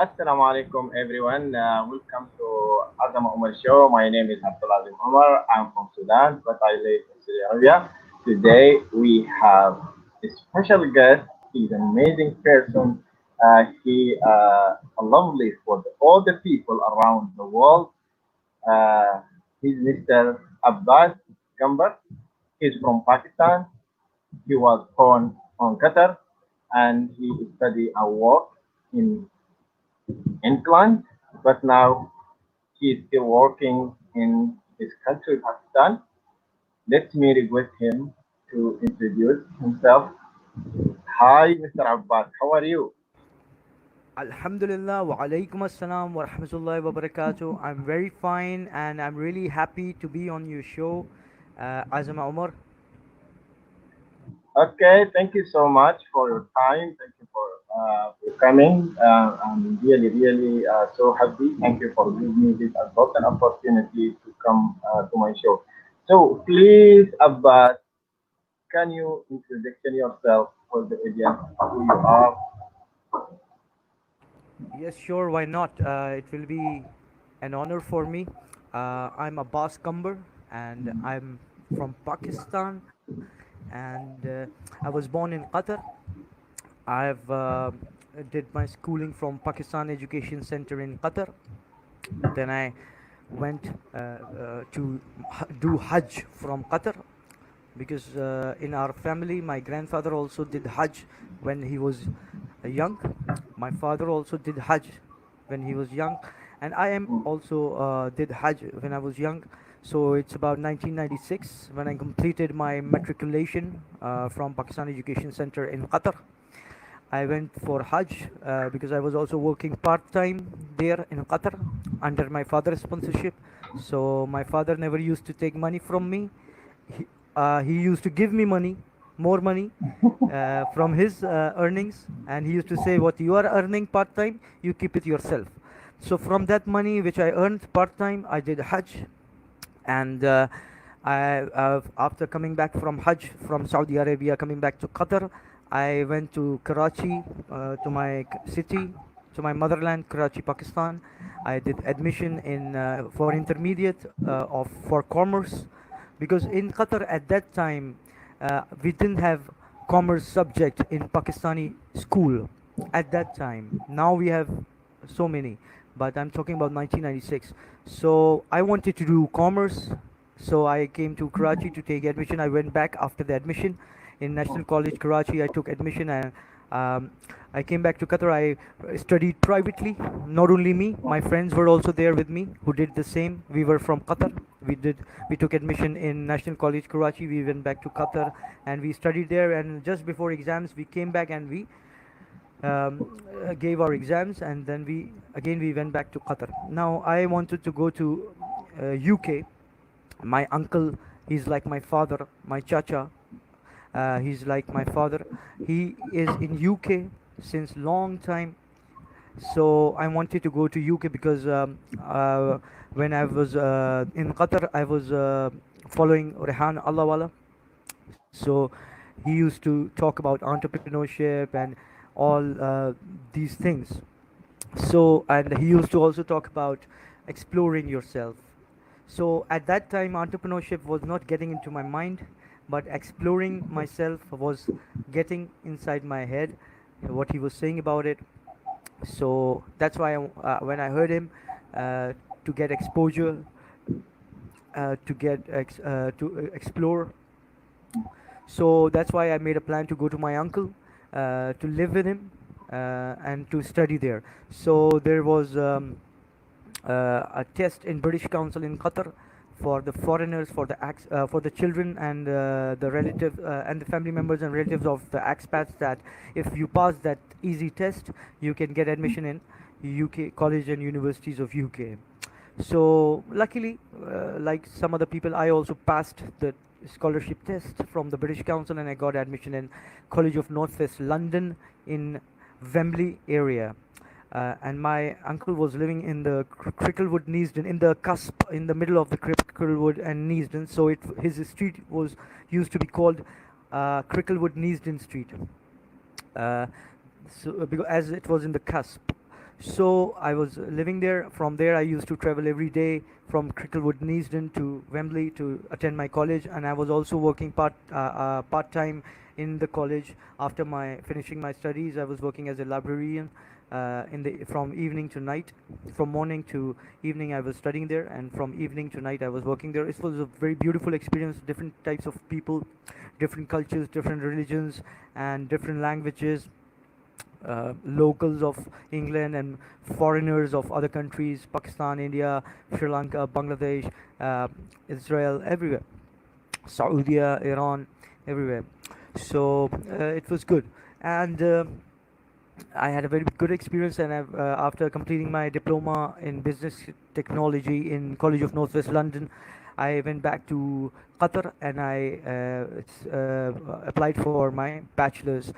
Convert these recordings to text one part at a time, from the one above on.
Assalamu alaikum everyone. Welcome to Azama Umar show. My name is Abdulazim Umar. I'm from Sudan, but I live in Saudi Arabia. Today we have a special guest. He's an amazing person. He lovely for all the people around the world. Uh, he's Mr. Abbas Gambar. He's from Pakistan. He was born on Qatar, and he studied and worked in England, but now he is still working in his country, Pakistan. Let me request him to introduce himself. Hi, Mr. Abbas. How are you? Alhamdulillah wa alaikum assalam wa rahmatullahi wa barakatuh. I'm very fine and I'm really happy to be on your show, Azama Umar. Okay, thank you so much for your time. Thank you for coming. I'm really so happy. Thank you for giving me this important opportunity to come to my show. So please, Abbas, can you introduce yourself for the audience who you are? Yes, sure, why not? It will be an honor for me. I'm Abbas Kambar and I'm from Pakistan and I was born in Qatar. I've did my schooling from Pakistan Education Center in Qatar. Then I went to do Hajj from Qatar because in our family, my grandfather also did Hajj when he was young. My father also did Hajj when he was young, and I am also did Hajj when I was young. So it's about 1996 when I completed my matriculation from Pakistan Education Center in Qatar. I went for Hajj because I was also working part time there in Qatar under my father's sponsorship. So my father never used to take money from me. He used to give me money, more money from his earnings, and he used to say, "What you are earning part time, you keep it yourself." So from that money which I earned part time, I did Hajj, and after coming back from Hajj from Saudi Arabia, coming back to Qatar, I went to Karachi, to my city, to my motherland, Karachi, Pakistan. I did admission in for intermediate of for commerce, because in Qatar at that time we didn't have commerce subject in Pakistani school at that time. Now we have so many, but I'm talking about 1996. So I wanted to do commerce, so I came to Karachi to take admission. I went back after the admission in National College Karachi. I took admission and um, I came back to Qatar. I studied privately. Not only me, my friends were also there with me who did the same. We were from Qatar. We took admission in National College Karachi. We went back to Qatar and we studied there. And just before exams, we came back and we gave our exams, and then we went back to Qatar. Now I wanted to go to UK. My uncle, he's like my father, my chacha, he's like my father. He is in UK since long time. So I wanted to go to UK because when I was in Qatar, I was following Rehan Allahwala. So he used to talk about entrepreneurship and all these things. So, and he used to also talk about exploring yourself. So at that time, entrepreneurship was not getting into my mind, but exploring myself was getting inside my head, what he was saying about it. So that's why when I heard him, uh, to get exposure, to explore. So that's why I made a plan to go to my uncle, to live with him, and to study there. So there was a test in British Council in Qatar for the foreigners, for the children and the relatives and the family members and relatives of the expats, that if you pass that easy test, you can get admission in UK college and universities of UK. So luckily, like some other people, I also passed the scholarship test from the British Council and I got admission in College of Northwest London in Wembley area. And my uncle was living in the Cricklewood Neasden, in the cusp, in the middle of the Cricklewood and Neasden. So his street was used to be called Cricklewood Neasden Street. Uh, because as it was in the cusp. So I was living there. From there, I used to travel every day from Cricklewood, Neasden to Wembley to attend my college, and I was also working part time in the college. After my finishing my studies, I was working as a librarian in the from evening to night, from morning to evening. I was studying there, and from evening to night, I was working there. It was a very beautiful experience. Different types of people, different cultures, different religions, and different languages, locals of England and foreigners of other countries, Pakistan, India, Sri Lanka, Bangladesh, uh, Israel, everywhere, Saudi, Iran, everywhere. So it was good, and I had a very good experience. And after completing my diploma in business technology in College of Northwest London, I went back to Qatar, and I applied for my bachelor's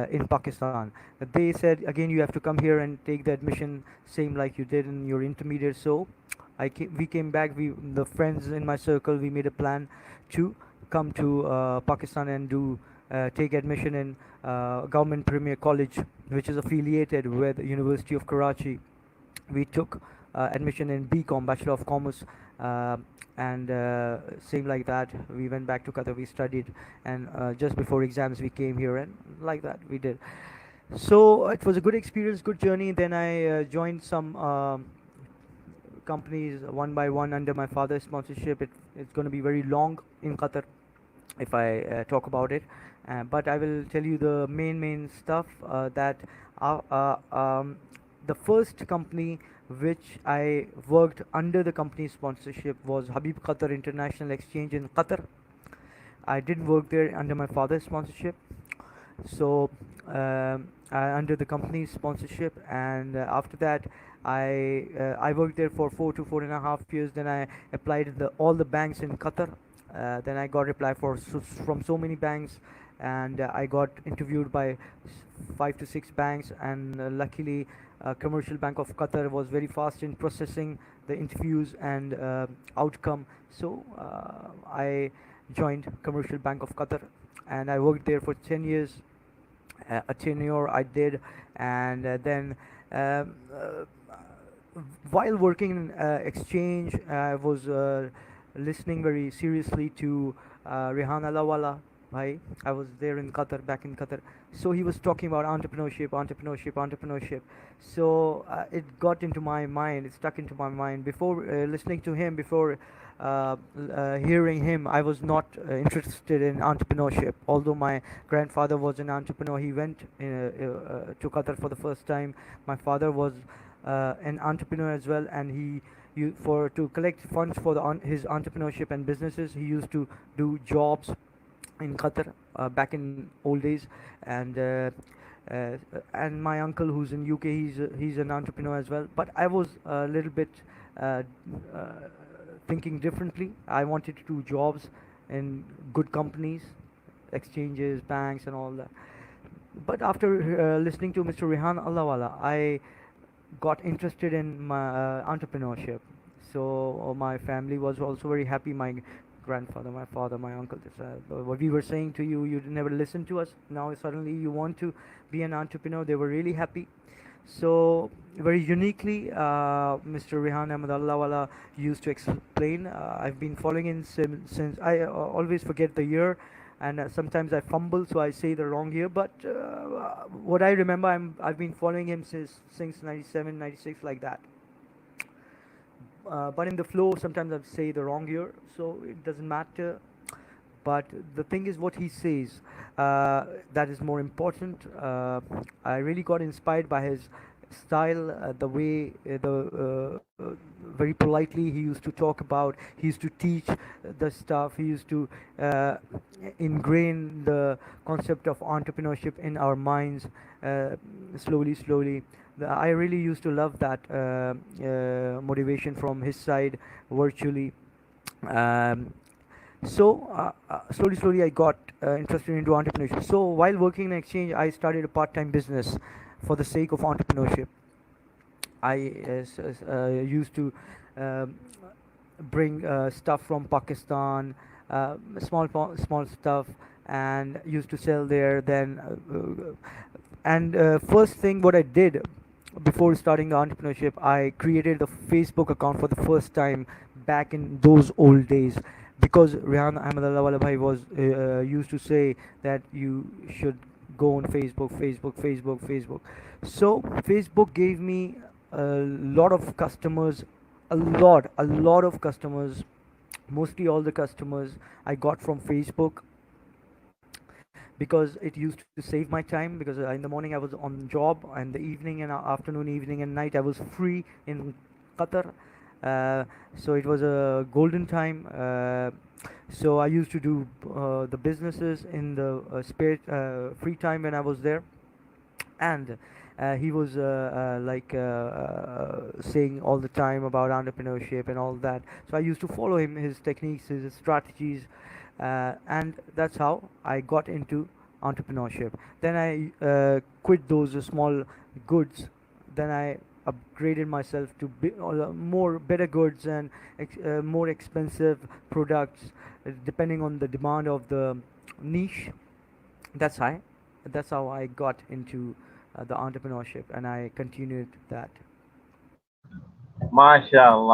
in Pakistan. They said again you have to come here and take the admission same like you did in your intermediate. So we came back. The friends in my circle, we made a plan to come to Pakistan and do take admission in Government Premier College, which is affiliated with University of Karachi. We took admission in BCom, Bachelor of Commerce, uh, and same like that. We went back to Qatar. We studied, and just before exams, we came here, and like that we did. So it was a good experience, good journey. Then I joined some companies one by one under my father's sponsorship. It's going to be very long in Qatar if I talk about it. But I will tell you the main stuff that uh, uh, um, the first company which I worked under the company's sponsorship was Habib Qatar International Exchange in Qatar. I didn't work there under my father's sponsorship, so under the company's sponsorship, and after that I worked there for 4 to 4.5 years. Then I applied in all the banks in Qatar. Then I got reply from so many banks, and I got interviewed by 5 to 6 banks, and luckily Commercial Bank of Qatar was very fast in processing the interviews and outcome. So I joined Commercial Bank of Qatar, and I worked there for 10 years. A tenure I did, and then um, uh, while working in exchange, I was listening very seriously to Rehan Alawala. Bhai. I was there in Qatar, back in Qatar. So he was talking about entrepreneurship. So it got into my mind, it stuck into my mind. Before listening to him, before hearing him, I was not interested in entrepreneurship. Although my grandfather was an entrepreneur, he went to Qatar for the first time. My father was an entrepreneur as well, and for to collect funds for his entrepreneurship and businesses, he used to do jobs in Qatar back in old days, and uh, and my uncle who's in UK, he's an entrepreneur as well. But I was a little bit uh, uh, thinking differently. I wanted to do jobs in good companies, exchanges, banks, and all that. But after listening to Mr. Rehan Allahwala, I got interested in my entrepreneurship. So my family was also very happy. My grandfather, my father, my uncle. What we were saying to you, you never listened to us. Now suddenly you want to be an entrepreneur. They were really happy. So very uniquely, Mr. Rehan Ahmed Allahwala used to explain. I've been following him since I always forget the year, and sometimes I fumble, so I say the wrong year. But what I remember, I've been following him since 97, 96, like that. But in the flow, sometimes I say the wrong year, so it doesn't matter. But the thing is, what he says, that is more important. I really got inspired by his style, the way, very politely he used to talk about. He used to teach the stuff. He used to ingrain the concept of entrepreneurship in our minds, slowly. I really used to love that motivation from his side, virtually. Um, slowly I got interested into entrepreneurship. So while working in exchange, I started a part-time business for the sake of entrepreneurship. I used to um, bring stuff from Pakistan, small stuff, and used to sell there. Then and first thing what I did, before starting the entrepreneurship, I created a Facebook account for the first time back in those old days, because Rihan Ahmedullah Wallabhai was used to say that you should go on Facebook, Facebook, Facebook, Facebook. So Facebook gave me a lot of customers, a lot of customers. Mostly all the customers I got from Facebook, because it used to save my time, because in the morning I was on job, and the evening and afternoon, evening and night I was free in Qatar. So it was a golden time. So I used to do the businesses in the spare free time when I was there. And he was saying all the time about entrepreneurship and all that. So I used to follow him, his techniques, his strategies, and that's how I got into entrepreneurship. Then I quit those small goods. Then I upgraded myself to more better goods and more expensive products, depending on the demand of the niche. That's how that's how I got into the entrepreneurship, and I continued that. MashaAllah.